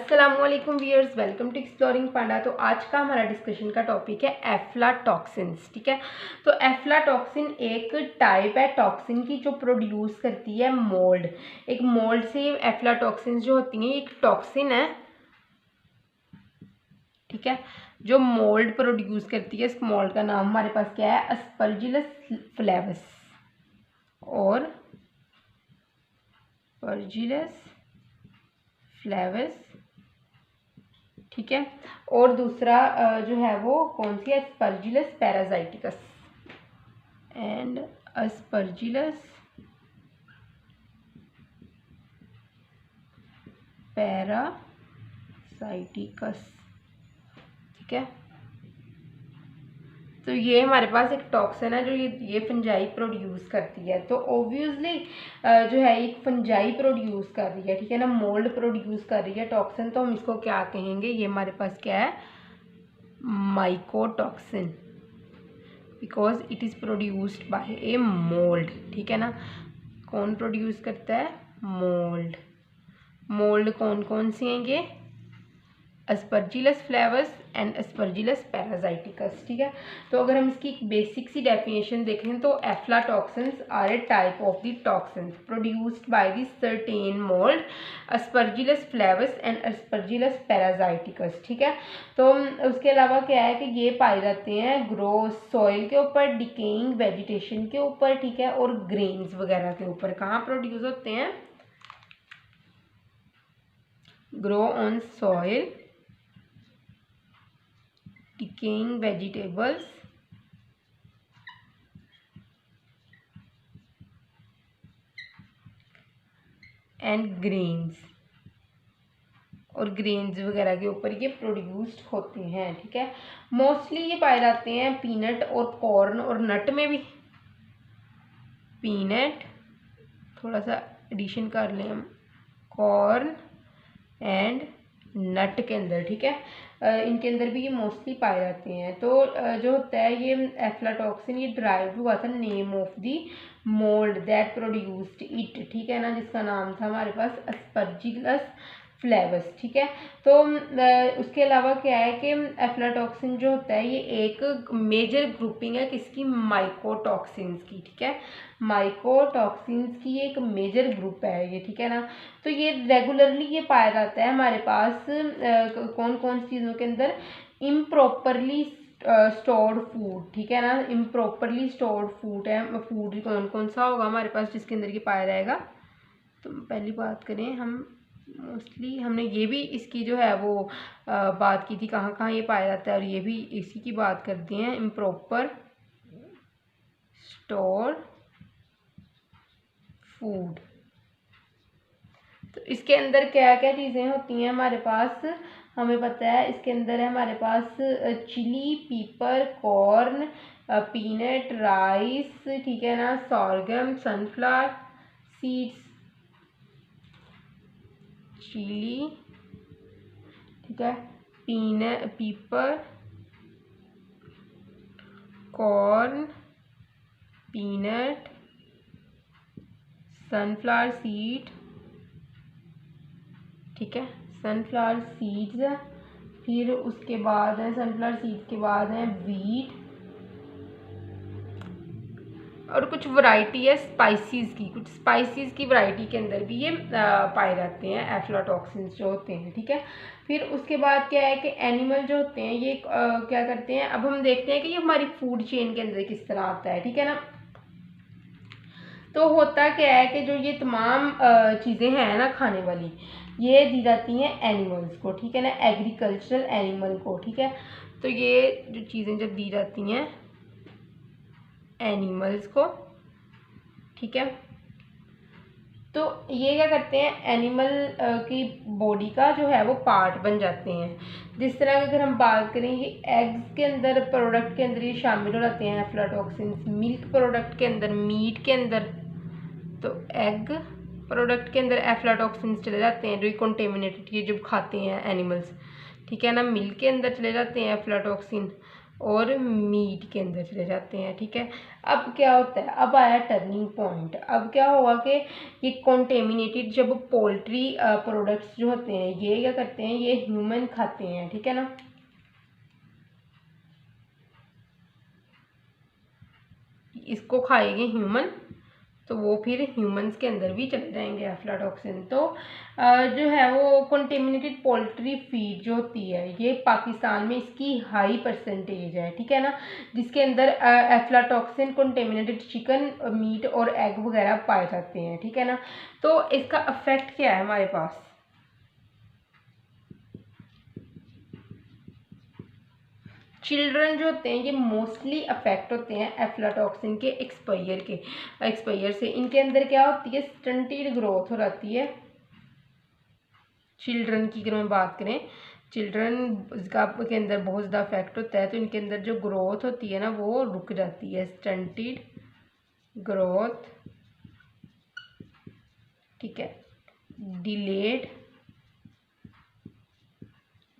अस्सलामुअलैकुम viewers, welcome to exploring पांडा। तो आज का हमारा डिस्कशन का टॉपिक है एफ्लाटॉक्सिन्स। ठीक है, तो एफ्लाटॉक्सिन एक टाइप है टॉक्सिन की जो प्रोड्यूस करती है मोल्ड। एक मोल्ड से एफ्लाटॉक्सिन्स जो होती हैं एक टॉक्सिन है, ठीक है, जो मोल्ड प्रोड्यूस करती है। इस मोल्ड का नाम हमारे पास क्या है? अस्परजिलस फ्लेवस और अस्परजिलस फ्लेवस, ठीक है। और दूसरा जो है वो कौन सी है? अस्परजिलस पैराजाइटिकस एंड अस्परजिलस पैरासाइटिकस, ठीक है। तो ये हमारे पास एक टॉक्सिन है जो ये फंजाई प्रोड्यूस करती है। तो ऑब्वियसली जो है एक फंजाई प्रोड्यूस कर रही है, ठीक है ना, मोल्ड प्रोड्यूस कर रही है टॉक्सिन, तो हम इसको क्या कहेंगे? ये हमारे पास क्या है? Mycotoxin, because it is produced by a mould, ठीक है ना। कौन प्रोड्यूस करता है? मोल्ड। मोल्ड कौन कौन सी हैं ये? Aspergillus flavus and Aspergillus parasiticus, ठीक है। तो अगर हम इसकी एक बेसिक सी डेफिनेशन देखें तो aflatoxins are a type of the toxins produced by the certain mould Aspergillus flavus and Aspergillus parasiticus, ठीक है। तो उसके अलावा क्या है कि ये पाए जाते हैं ग्रो सॉइल के ऊपर, डिकेइंग वेजिटेशन के ऊपर, ठीक है, और ग्रेन्स वगैरह के ऊपर। कहाँ प्रोड्यूस होते हैं? Grow on soil, decaying vegetables and grains, और ग्रेन्स वगैरह के ऊपर ये प्रोड्यूस्ड होते हैं, ठीक है। मोस्टली ये पाए जाते हैं पीनट और कॉर्न और नट में भी। पीनट, थोड़ा सा एडिशन कर लें हम, कॉर्न एंड नट के अंदर, ठीक है, इनके अंदर भी ये मोस्टली पाए जाते हैं। तो जो होता है ये एफ्लाटॉक्सिन, ये ड्राइव हुआ था name of the mould that produced it, ठीक है ना, जिसका नाम था हमारे पास अस्परजिलस फ्लेवस, ठीक है। तो उसके अलावा क्या है कि एफ्लाटॉक्सिन जो होता है ये एक मेजर ग्रुपिंग है किसकी? माइकोटॉक्सिन्स की, ठीक है। माइकोटॉक्सिन्स की एक मेजर ग्रुप है ये, ठीक है ना। तो ये रेगुलरली ये पाया जाता है हमारे पास कौन कौन सी चीज़ों के अंदर? इम्प्रॉपरली स्टोर्ड फूड, ठीक है ना। इम्प्रॉपरली स्टोर्ड फूड है, फूड कौन कौन सा होगा हमारे पास जिसके अंदर ये पाया जाएगा? तो पहली बात करें हम, मोस्टली हमने ये भी इसकी जो है वो बात की थी कहाँ कहाँ ये पाया जाता है, और ये भी इसी की बात करते हैं, इम्प्रॉपर स्टोर फूड। तो इसके अंदर क्या क्या चीज़ें होती हैं हमारे पास? हमें पता है इसके अंदर है हमारे पास चिली, पीपर, कॉर्न, पीनट, राइस, ठीक है ना, सॉर्गम, सनफ्लावर सीड्स, चिली, ठीक है, पीपर, कॉर्न, पीनट, सनफ्लावर सीड, ठीक है, सनफ्लावर सीड्स है। फिर उसके बाद है सनफ्लावर सीड्स के बाद है वीट, और कुछ वैरायटी है स्पाइसेस की, कुछ स्पाइसेस की वैरायटी के अंदर भी ये पाए जाते हैं एफ्लाटॉक्सिन्स जो होते हैं, ठीक है। फिर उसके बाद क्या है कि एनिमल जो होते हैं ये क्या करते हैं? अब हम देखते हैं कि ये हमारी फूड चेन के अंदर किस तरह आता है, ठीक है ना। तो होता क्या है कि जो ये तमाम चीज़ें हैं ना खाने वाली, ये दी जाती हैं एनिमल्स को, ठीक है ना, एग्रीकल्चरल एनिमल को, ठीक है। तो ये जो चीज़ें जब दी जाती हैं एनिमल्स को, ठीक है, तो ये क्या करते हैं? एनिमल की बॉडी का जो है वो पार्ट बन जाते हैं। जिस तरह अगर हम बात करें ये एग्स के अंदर, प्रोडक्ट के अंदर ये शामिल हो जाते हैं एफ्लाटॉक्सिन्स, मिल्क प्रोडक्ट के अंदर, मीट के अंदर, तो एग प्रोडक्ट के अंदर एफ्लाटॉक्सिन्स चले जाते हैं जो कंटेमिनेटेड ये जब खाते हैं एनिमल्स, ठीक है ना। मिल्क के अंदर चले जाते हैं एफ्लाटॉक्सिन, और मीट के अंदर चले जाते हैं। ठीक है, अब क्या होता है, अब आया टर्निंग पॉइंट। अब क्या होगा कि ये कॉन्टेमिनेटेड जब पोल्ट्री प्रोडक्ट्स जो होते हैं ये क्या करते हैं, ये ह्यूमन खाते हैं। ठीक है ना, इसको खाएंगे ह्यूमन, तो वो फिर ह्यूमंस के अंदर भी चले जाएंगे एफ्लाटॉक्सिन। तो जो है वो कंटेमिनेटेड पोल्ट्री फीड जो होती है ये पाकिस्तान में इसकी हाई परसेंटेज है। ठीक है ना, जिसके अंदर एफ्लाटॉक्सिन कंटेमिनेटेड चिकन मीट और एग वगैरह पाए जाते हैं। ठीक है ना, तो इसका इफेक्ट क्या है हमारे पास, चिल्ड्रन जो होते हैं ये मोस्टली अफेक्ट होते हैं एफ्लाटॉक्सिन के एक्सपायर से। इनके अंदर क्या होती है, स्टंटेड ग्रोथ हो जाती है। चिल्ड्रन की अगर मैं बात करें, चिल्ड्रन का के अंदर बहुत ज़्यादा अफेक्ट होता है, तो इनके अंदर जो ग्रोथ होती है ना वो रुक जाती है, स्टंटेड ग्रोथ। ठीक है, डिलेड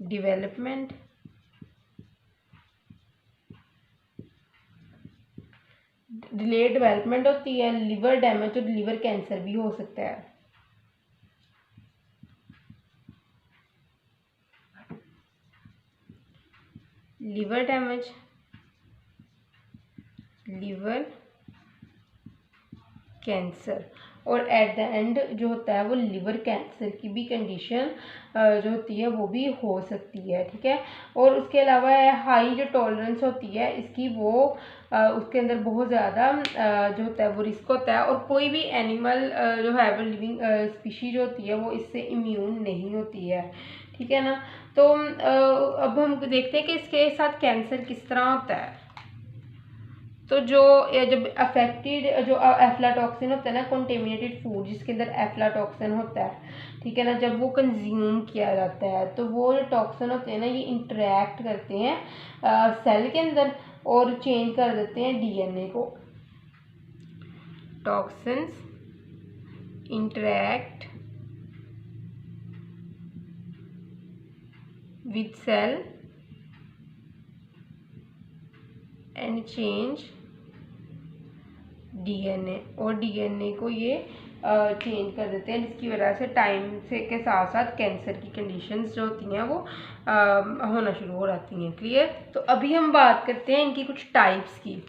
डेवलपमेंट, डिलेड डेवलपमेंट होती है, लिवर डैमेज और लिवर कैंसर भी हो सकता है। लिवर डैमेज, लिवर कैंसर, और एट द एंड जो होता है वो लिवर कैंसर की भी कंडीशन जो होती है वो भी हो सकती है। ठीक है, और उसके अलावा हाई जो टॉलरेंस होती है इसकी वो उसके अंदर बहुत ज़्यादा जो होता है वो रिस्क होता है, और कोई भी एनिमल जो है वो लिविंग स्पीशीज जो होती है वो इससे इम्यून नहीं होती है। ठीक है ना, तो अब हम देखते हैं कि इसके साथ कैंसर किस तरह होता है। तो जो जब अफेक्टेड जो एफ्लाटॉक्सिन होता है ना, कंटेमिनेटेड फूड जिसके अंदर एफ्लाटॉक्सिन होता है, ठीक है ना, जब वो कंज्यूम किया जाता है तो वो जो टॉक्सिन होते हैं ना ये इंटरेक्ट करते हैं सेल के अंदर और चेंज कर देते हैं डीएनए को। Toxins interact with cell and change DNA, और डीएनए को ये चेंज कर देते हैं, जिसकी वजह से टाइम से के साथ साथ कैंसर की कंडीशंस जो होती हैं वो होना शुरू हो जाती हैं। क्लियर, तो अभी हम बात करते हैं इनकी कुछ टाइप्स की।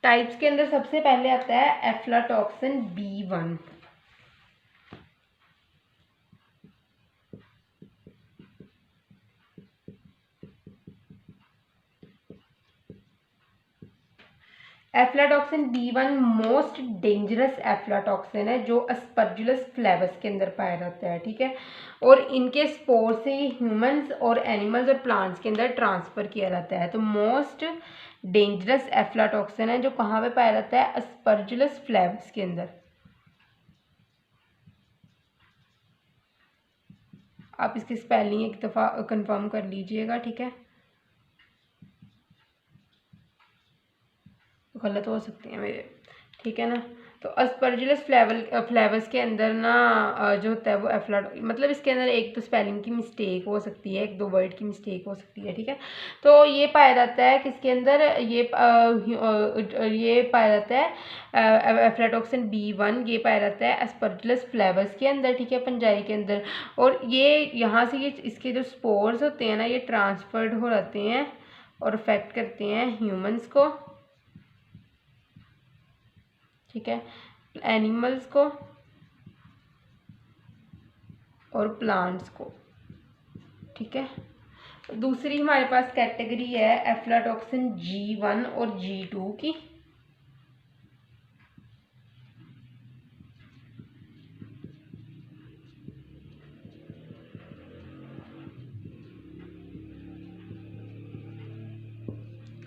टाइप्स के अंदर सबसे पहले आता है aflatoxin B1। Aflatoxin B1 most dangerous aflatoxin है जो अस्परजिलस फ्लेवस के अंदर पाया जाता है। ठीक है, और इनके स्पोर से ये ह्यूमंस और एनिमल्स और प्लांट्स के अंदर ट्रांसफर किया जाता है। तो मोस्ट डेंजरस एफ्लाटॉक्सिन है जो कहाँ पे पाया जाता है, अस्परजिलस फ्लेवस के अंदर। आप इसकी स्पेलिंग एक दफ़ा कंफर्म कर लीजिएगा। ठीक है, गलत हो सकते हैं मेरे। ठीक है ना, तो अस्परजिलस फ्लेवर्स के अंदर ना जो होता है वो मतलब इसके अंदर एक तो स्पेलिंग की मिस्टेक हो सकती है, एक दो वर्ड की मिस्टेक हो सकती है। ठीक है, तो ये पाया जाता है किसके अंदर, ये पाया जाता है एफ्लाटॉक्सिन B1, ये पाया जाता है अस्परजिलस फ्लेवर्स के अंदर। ठीक है, फंजाई के अंदर, और ये यहाँ से ये इसके जो स्पोर्स होते हैं ना ये ट्रांसफर्ड हो जाते हैं और अफेक्ट करते हैं ह्यूमंस को। ठीक है, एनिमल्स को और प्लांट्स को। ठीक है, दूसरी हमारे पास कैटेगरी है एफ्लाटॉक्सिन G1 और G2 की।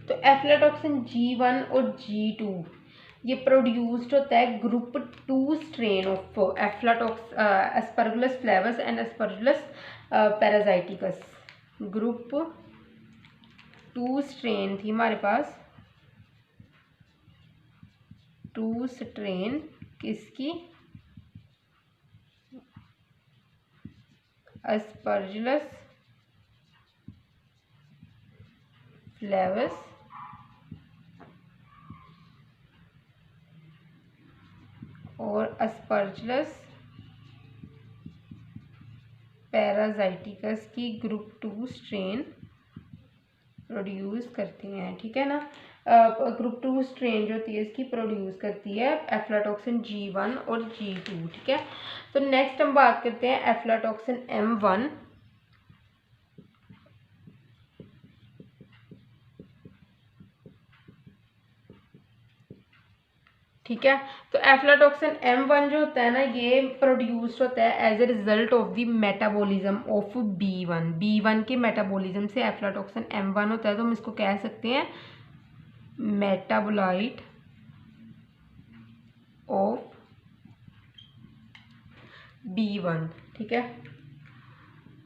तो एफ्लाटॉक्सिन G1 और G2 ये प्रोड्यूस्ड होता है group 2 strain of Aspergillus flavus and Aspergillus parasiticus. Group 2 strain थी हमारे पास, 2 स्ट्रेन किसकी, अस्परजिलस फ्लेवस और अस्परजिलस पैराजाइटिकस की ग्रुप 2 स्ट्रेन प्रोड्यूस करते हैं, ठीक है ना। ग्रुप 2 स्ट्रेन जो होती है इसकी प्रोड्यूस करती है एफ्लाटॉक्सिन G1 और G2, ठीक है। तो नेक्स्ट हम बात करते हैं एफ्लाटॉक्सिन M1। ठीक है, तो एफ्लाटॉक्सिन M1 जो होता है ना ये प्रोड्यूस्ड होता है as a result of the metabolism of B1 के मेटाबॉलिज्म से एफ्लाटॉक्सिन M1 होता है, तो हम इसको कह सकते हैं मेटाबोलाइट ऑफ B1, ठीक है।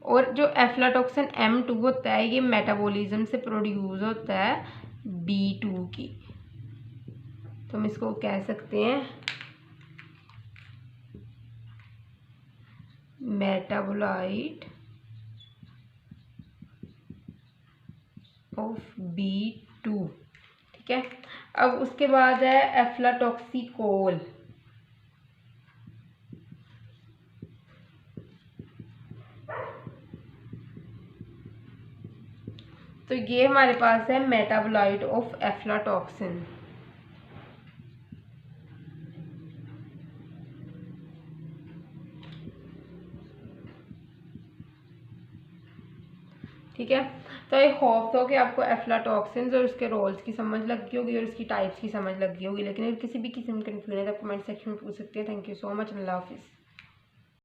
और जो एफ्लाटॉक्सिन M2 होता है ये मेटाबॉलिज्म से प्रोड्यूस होता है B2 की, तो हम इसको कह सकते हैं मेटाबोलाइट ऑफ B2, ठीक है। अब उसके बाद है एफ्लाटॉक्सिकोल। तो ये हमारे पास है मेटाबोलाइट ऑफ एफ्लाटॉक्सिन। ठीक है, तो आई होप तो कि आपको एफ्लाटॉक्सिन्स और उसके रोल्स की समझ लग गई होगी और उसकी टाइप्स की समझ लग गई होगी। लेकिन अगर किसी भी किस्म की कंफ्यूजन है तो आप कमेंट सेक्शन में पूछ सकते हैं। थैंक यू सो मच, अल्लाह हाफिज़।